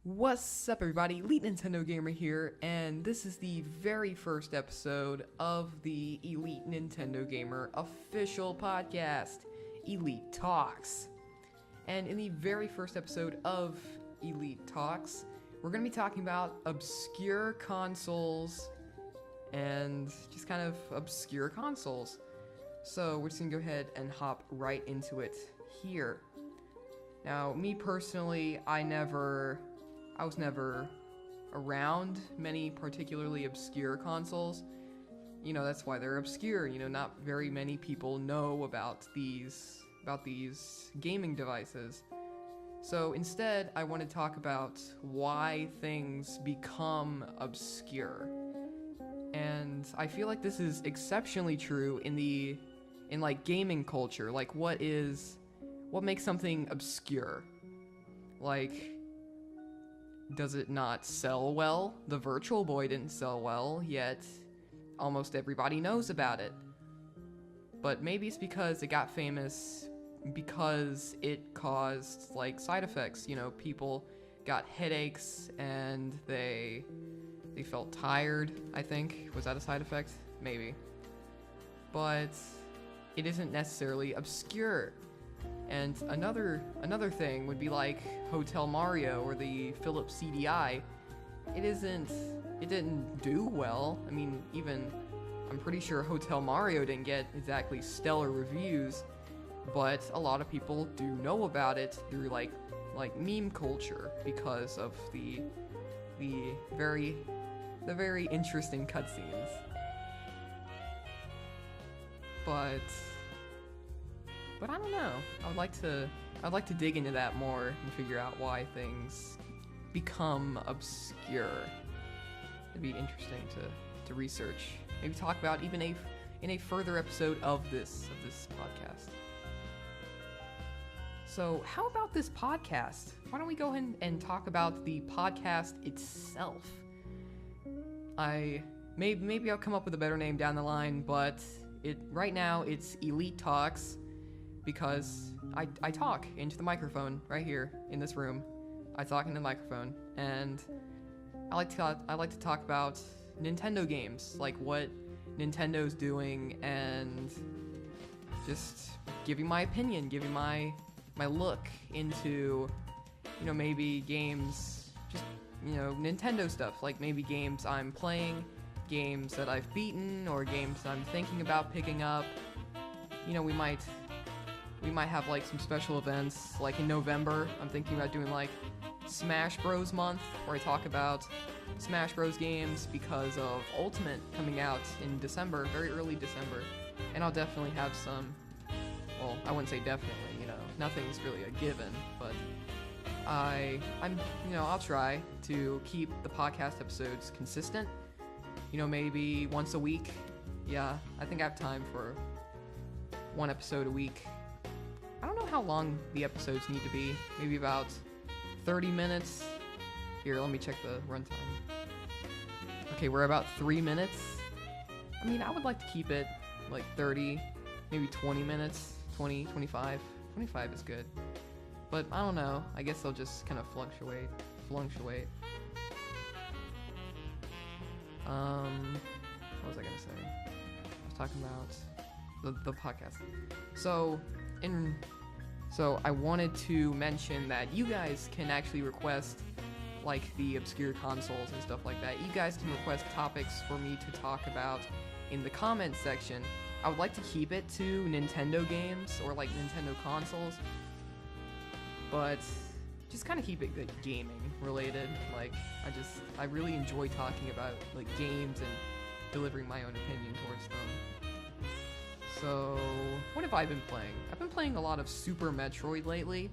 What's up, everybody? EliteNintendoGamer here, and this is the very first episode of the EliteNintendoGamer official podcast, Elite Talks. And in the very first episode of Elite Talks, we're going to be talking about obscure consoles and just kind of obscure consoles. So we're just going to go ahead and hop right into it here. Now, me personally, I was never around many particularly obscure consoles. You know, that's why they're obscure. You know, not very many people know about these gaming devices. So instead, I want to talk about why things become obscure. And I feel like this is exceptionally true in like gaming culture. Like what makes something obscure? Like, does it not sell well? The Virtual Boy didn't sell well, yet almost everybody knows about it. But maybe it's because it got famous because it caused, like, side effects. You know, people got headaches and they felt tired, I think. Was that a side effect? Maybe. But it isn't necessarily obscure. And another thing would be like Hotel Mario or the Philips CDI. It didn't do well. I mean, I'm pretty sure Hotel Mario didn't get exactly stellar reviews, but a lot of people do know about it through like meme culture because of the very interesting cutscenes. But I don't know. I'd like to dig into that more and figure out why things become obscure. It'd be interesting to research. Maybe talk about even in a further episode of this podcast. So how about this podcast? Why don't we go ahead and talk about the podcast itself? Maybe I'll come up with a better name down the line, but right now it's Elite Talks. Because I talk into the microphone right here in this room. I talk into the microphone, and I like to talk about Nintendo games, like what Nintendo's doing, and just giving my opinion, giving my look into, you know, maybe games, just, you know, Nintendo stuff, like maybe games I'm playing, games that I've beaten, or games I'm thinking about picking up. You know, we might have like some special events, like in November. I'm thinking about doing like Smash Bros month, where I talk about Smash Bros games because of Ultimate coming out in December, very early December. And I'll definitely have some, well, I wouldn't say definitely, you know, nothing's really a given, but I'll try to keep the podcast episodes consistent. You know, maybe once a week. Yeah, I think I have time for one episode a week. I don't know how long the episodes need to be. Maybe about 30 minutes. Here, let me check the runtime. Okay, we're about 3 minutes. I mean, I would like to keep it like 30, maybe 20 minutes. 20, 25. 25 is good. But I don't know. I guess they'll just kind of fluctuate. What was I gonna say? I was talking about the podcast. So I wanted to mention that you guys can actually request like the obscure consoles and stuff like that. You guys can request topics for me to talk about in the comments section. I would like to keep it to Nintendo games or like Nintendo consoles, but just kind of keep it good gaming related. Like I really enjoy talking about like games and delivering my own opinion towards them. So, what have I been playing? I've been playing a lot of Super Metroid lately,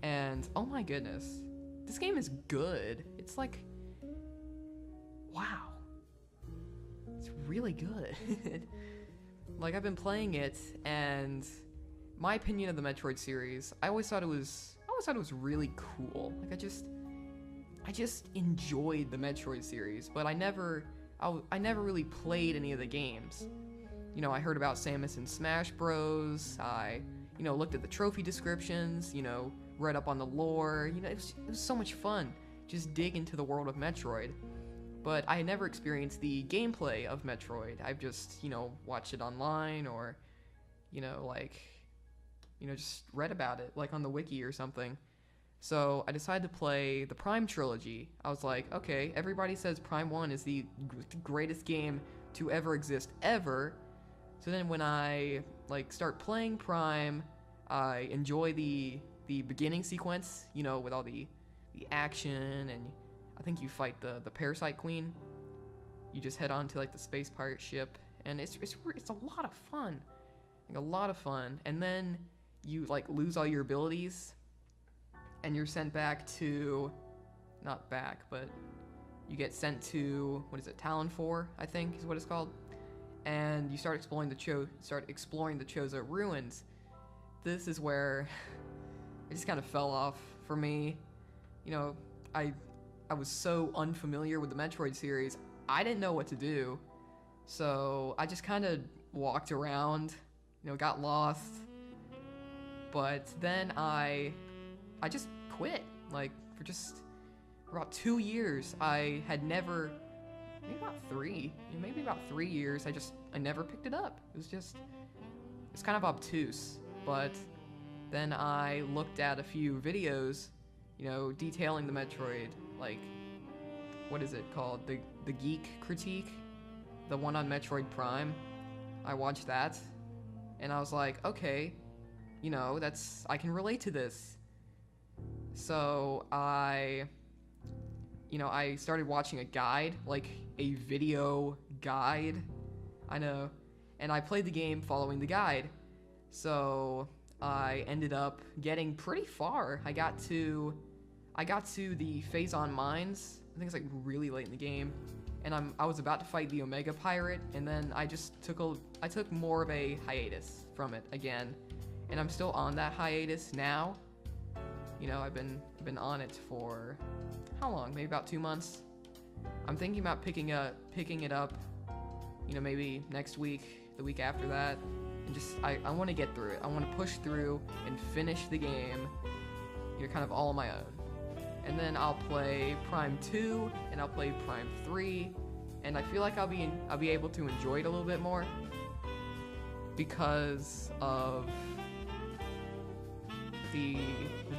and oh my goodness, this game is good. It's like, wow, it's really good. Like, I've been playing it, and my opinion of the Metroid series, I always thought it was really cool. Like, I just enjoyed the Metroid series, but I never really played any of the games. You know, I heard about Samus in Smash Bros. I, you know, looked at the trophy descriptions, you know, read up on the lore. You know, it was so much fun. just dig into the world of Metroid. But I had never experienced the gameplay of Metroid. I've just, watched it online or, just read about it, like on the wiki or something. So I decided to play the Prime trilogy. I was like, okay, everybody says Prime 1 is the greatest game to ever exist ever. So then when I start playing Prime, I enjoy the beginning sequence, with all the action, and I think you fight the Parasite Queen. You just head on to the space pirate ship, and it's a lot of fun. A lot of fun. And then you lose all your abilities, and you're sent back to, not back, but you get sent to, Talon 4, I think is what it's called. And you start exploring the Chozo ruins. This is where it just kind of fell off for me. I was so unfamiliar with the Metroid series, I didn't know what to do. So I just kind of walked around, got lost. But then I just quit. For about 2 years, I had never, maybe about 3 years, I never picked it up. It's kind of obtuse. But then I looked at a few videos, detailing the Metroid, what is it called? The Geek Critique? The one on Metroid Prime. I watched that, and I was like, okay, I can relate to this. So I started watching a guide, a video guide, I know, and I played the game following the guide. So I ended up getting pretty far. I got to the Phazon Mines. I think it's really late in the game, and I was about to fight the Omega Pirate, and then I took more of a hiatus from it again, and I'm still on that hiatus now. I've been on it for how long? Maybe about 2 months. I'm thinking about picking it up, maybe next week, the week after that, and I want to get through it. I want to push through and finish the game, kind of all on my own. And then I'll play Prime 2, and I'll play Prime 3, and I feel like I'll be able to enjoy it a little bit more because of the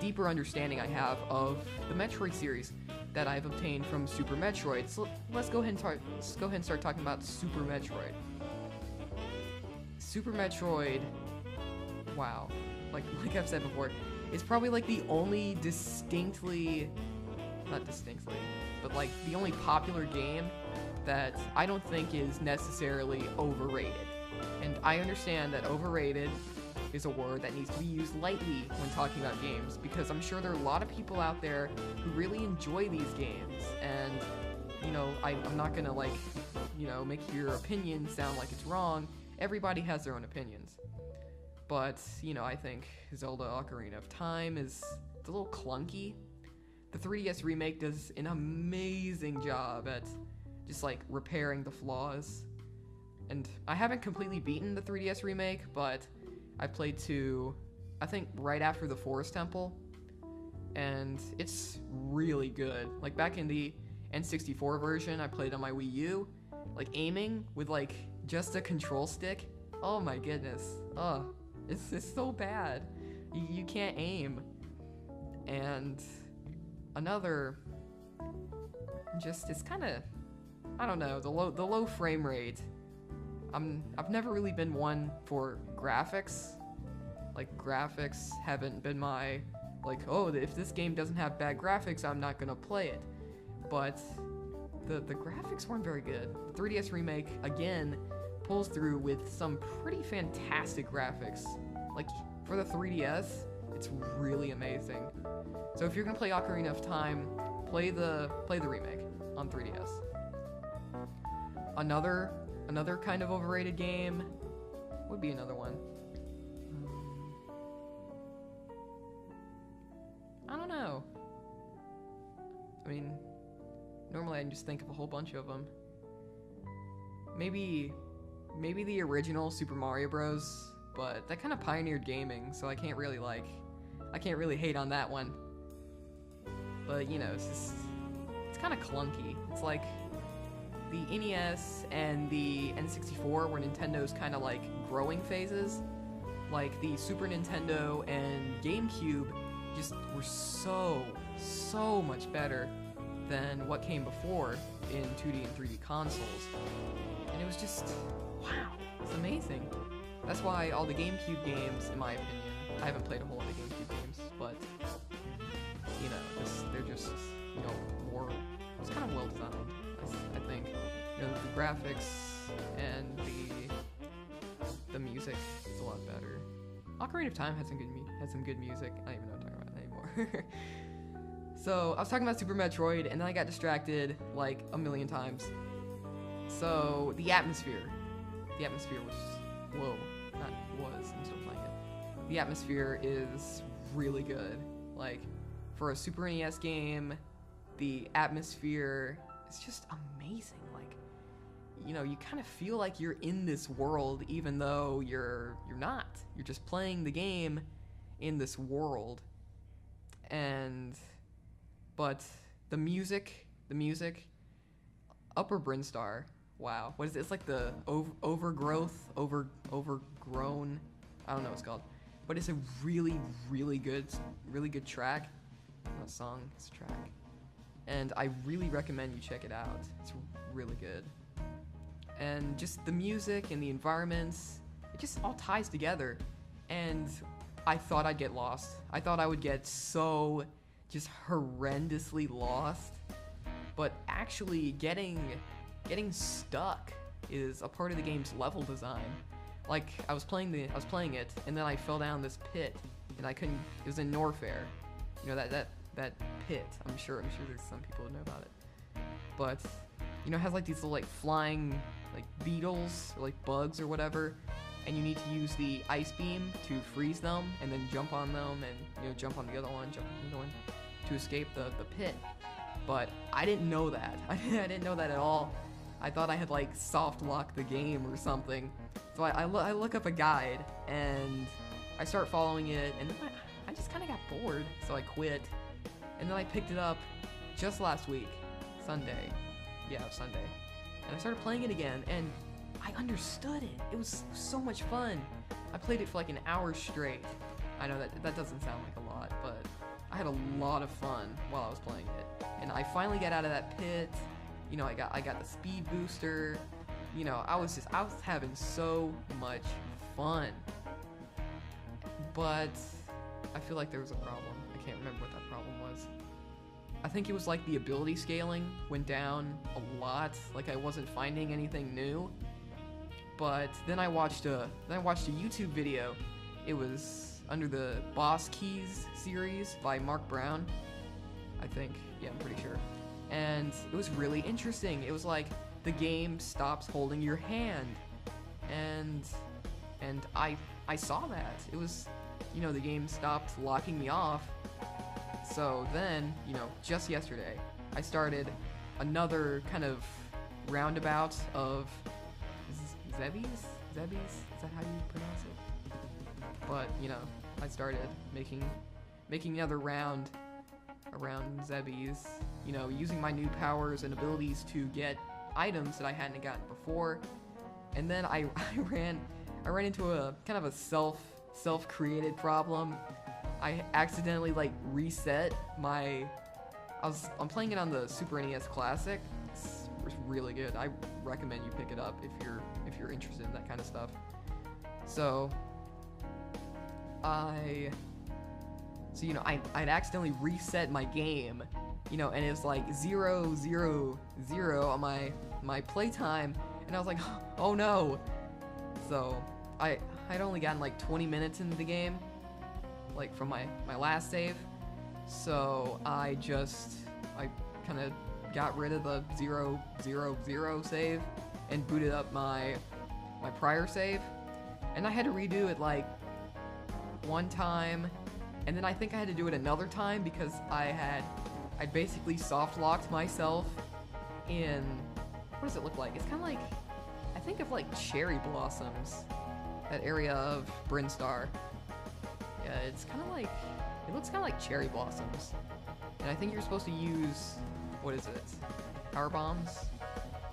deeper understanding I have of the Metroid series that I've obtained from Super Metroid. So let's go ahead and start talking about Super Metroid. Super Metroid, wow, like I've said before, it's probably the only the only popular game that I don't think is necessarily overrated. And I understand that overrated is a word that needs to be used lightly when talking about games, because I'm sure there are a lot of people out there who really enjoy these games, and I'm not gonna make your opinion sound like it's wrong. Everybody has their own opinions. But, I think Zelda Ocarina of Time is a little clunky. The 3DS remake does an amazing job at just repairing the flaws. And I haven't completely beaten the 3DS remake, but I played to, I think, right after the Forest Temple. And it's really good. Back in the N64 version, I played on my Wii U, aiming with just a control stick. Oh my goodness. It's so bad. You can't aim. And another, it's kind of, I don't know, the low frame rate. I've never really been one for graphics. Graphics haven't been my, if this game doesn't have bad graphics, I'm not gonna play it. But the graphics weren't very good. The 3DS remake, again, pulls through with some pretty fantastic graphics. For the 3DS, it's really amazing. So if you're gonna play Ocarina of Time, play the remake on 3DS. Another kind of overrated game would be another one. I don't know. I mean, normally I can just think of a whole bunch of them. Maybe the original Super Mario Bros, but that kind of pioneered gaming, so I can't really hate on that one. But it's just, kind of clunky. It's like the NES and the N64 were Nintendo's kind of like growing phases. Like the Super Nintendo and GameCube just were so much better than what came before in 2D and 3D consoles. And it was just, wow, it's amazing. That's why all the GameCube games, in my opinion, I haven't played a whole lot of GameCube games, but, you know, they're just, you know, more, it's kind of well designed, I think. You know, the graphics and the music is a lot better. Ocarina of Time had some good music. I don't even know what I'm talking about anymore. So, I was talking about Super Metroid, and then I got distracted, like, a million times. So, the atmosphere was, whoa, not was, I'm still playing it. The atmosphere is really good. Like, for a Super NES game, the atmosphere is just amazing. Like, you know, you kind of feel like you're in this world, even though you're not. You're just playing the game in this world. But the music, Upper Brinstar, wow. What is it? It's like the overgrown, I don't know what it's called. But it's a really good track. Not a song, it's a track. And I really recommend you check it out. It's really good. And just the music and the environments, it just all ties together. And I thought I'd get lost. I thought I would get so just horrendously lost. But actually getting stuck is a part of the game's level design. Like, I was playing it, and then I fell down this pit, and I couldn't, it was in Norfair. You know, that pit, I'm sure there's some people who know about it. But, you know, it has like these little like flying like beetles or like bugs or whatever, and you need to use the ice beam to freeze them and then jump on them and, you know, jump on the other one, jump on the other one to escape the pit. But I didn't know that. I didn't know that at all. I thought I had like soft locked the game or something. So I look up a guide and I start following it, and then I just kind of got bored, so I quit. And then I picked it up just last week, Sunday. Yeah, it was Sunday. And I started playing it again, and I understood it. It was so much fun. I played it for like an hour straight. I know that doesn't sound like a lot, but I had a lot of fun while I was playing it. And I finally got out of that pit. You know, I got the speed booster. You know, I was having so much fun. But I feel like there was a problem. I can't remember what that problem was. I think it was like the ability scaling went down a lot. Like I wasn't finding anything new. But then I watched a YouTube video. It was under the Boss Keys series by Mark Brown, I think. Yeah, I'm pretty sure. And it was really interesting. It was like the game stops holding your hand, and I saw that. It was, you know, the game stopped locking me off. So then, you know, just yesterday, I started another kind of roundabout of Zebbies? Is that how you pronounce it? But, you know, I started making another round around Zebbies, you know, using my new powers and abilities to get items that I hadn't gotten before. And then I ran into a kind of a self-created problem. I accidentally like reset my I'm playing it on the Super NES Classic. It's really good. I recommend you pick it up if you're interested in that kind of stuff. So you know, I'd accidentally reset my game, you know, and it was like 0, 0, 0 on my playtime, and I was like, oh no. So I'd only gotten like 20 minutes into the game, like from my last save. So I kind of got rid of the 0, 0, 0 save and booted up my prior save, and I had to redo it like one time, and then I think I had to do it another time because I basically soft locked myself in, what does it look like? It's kind of like, I think of like cherry blossoms, that area of Brinstar. Yeah, it's kind of like, it looks kind of like cherry blossoms. And I think you're supposed to use, what is it? power bombs,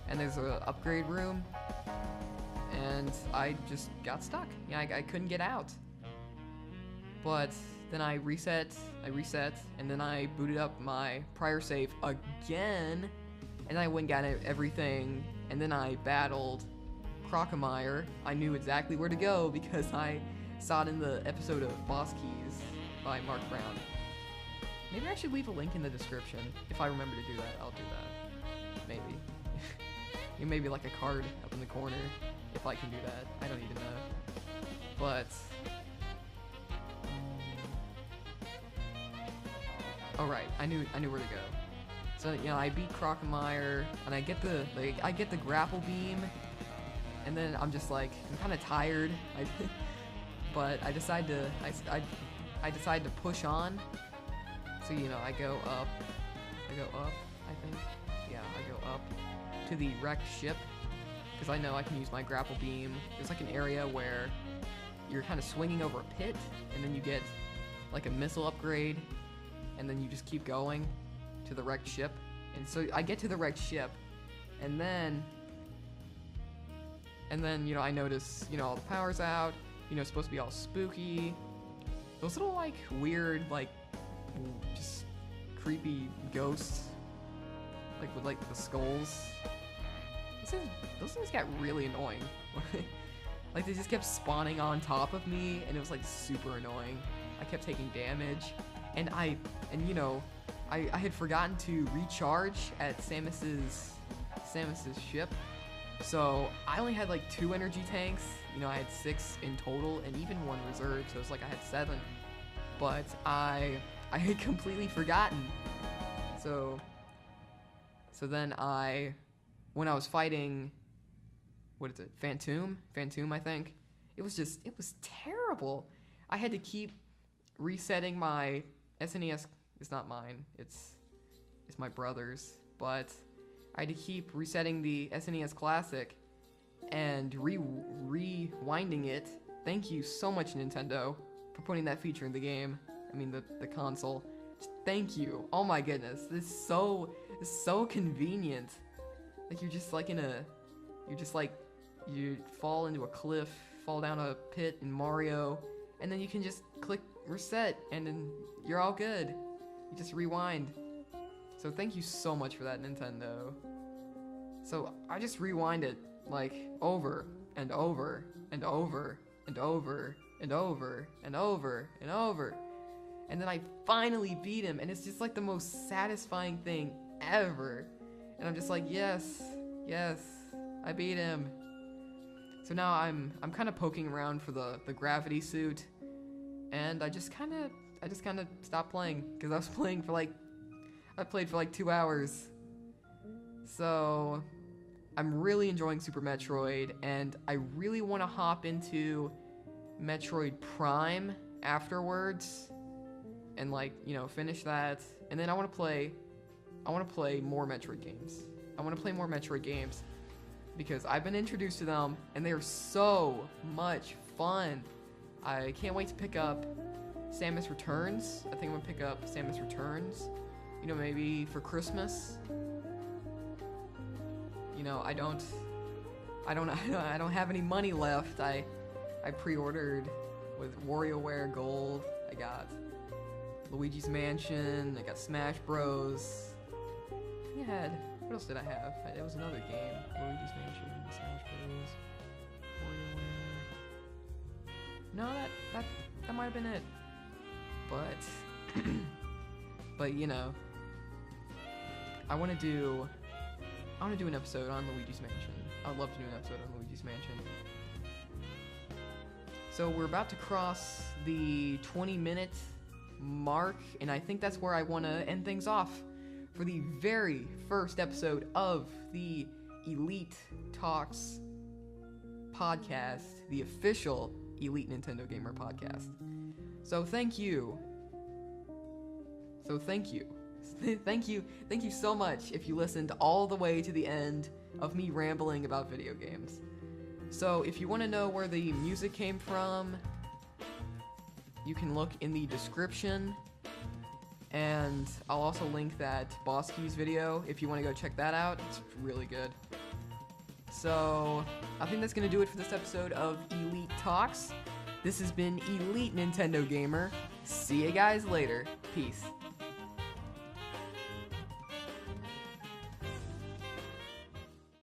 and there's a upgrade room, and I just got stuck. Yeah, I couldn't get out. But then I reset, and then I booted up my prior save again, and I went and got everything, and then I battled Crocomire. I knew exactly where to go because I saw it in the episode of Boss Keys by Mark Brown. Maybe I should leave a link in the description. If I remember to do that, I'll do that. Maybe. Maybe like a card up in the corner, if I can do that. I don't even know. But oh right, I knew where to go. So I beat Crocomire, and I get the grapple beam, and then I'm just like, I'm kind of tired. But I decide to push on. So I go up, I think. Yeah, I go up to the wrecked ship, because I know I can use my grapple beam. There's like an area where you're kind of swinging over a pit, and then you get like a missile upgrade, and then you just keep going to the wrecked ship. And so I get to the wrecked ship, and then I notice all the power's out. It's supposed to be all spooky. Those little like weird just creepy ghosts, like with like the skulls. Those things got really annoying. Like they just kept spawning on top of me, and it was like super annoying. I kept taking damage, and I had forgotten to recharge at Samus's ship, so I only had like 2 energy tanks. I had 6 in total, and even 1 reserve, so it's like I had 7. But I had completely forgotten. So then when I was fighting, what is it, Phantom, I think, it was terrible. I had to keep resetting my SNES. It's not mine, it's my brother's, but I had to keep resetting the SNES Classic and rewinding it. Thank you so much, Nintendo, for putting that feature in the game. I mean, the console. Just thank you. Oh my goodness, this is so convenient. Like you're just like you fall into a cliff, fall down a pit in Mario, and then you can just click reset, and then you're all good. You just rewind. So thank you so much for that, Nintendo. So I just rewind it like over and over and over and over and over and over and over. And then I finally beat him, and it's just like the most satisfying thing ever. And I'm just like, yes, I beat him. So now I'm kind of poking around for the gravity suit, and I just kind of stopped playing because I played for like 2 hours. So I'm really enjoying Super Metroid, and I really want to hop into Metroid Prime afterwards and finish that. And then I want to play more Metroid games. I want to play more Metroid games because I've been introduced to them, and they are so much fun. I can't wait to pick up Samus Returns. I think I'm gonna pick up Samus Returns, maybe for Christmas. I don't have any money left. I pre-ordered with WarioWare Gold. I got Luigi's Mansion. I got Smash Bros. What else did I have? It was another game. Luigi's Mansion, Smash Bros. WarioWare. No, that might have been it. But I want to do an episode on Luigi's Mansion. I'd love to do an episode on Luigi's Mansion. So we're about to cross the 20-minute mark, and I think that's where I want to end things off for the very first episode of the Elite Talks podcast, the official Elite Nintendo Gamer podcast. So thank you. Thank you so much if you listened all the way to the end of me rambling about video games. So if you want to know where the music came from, you can look in the description. And I'll also link that Boss Q's video if you want to go check that out. It's really good. So, I think that's going to do it for this episode of Elite Talks. This has been Elite Nintendo Gamer. See you guys later. Peace.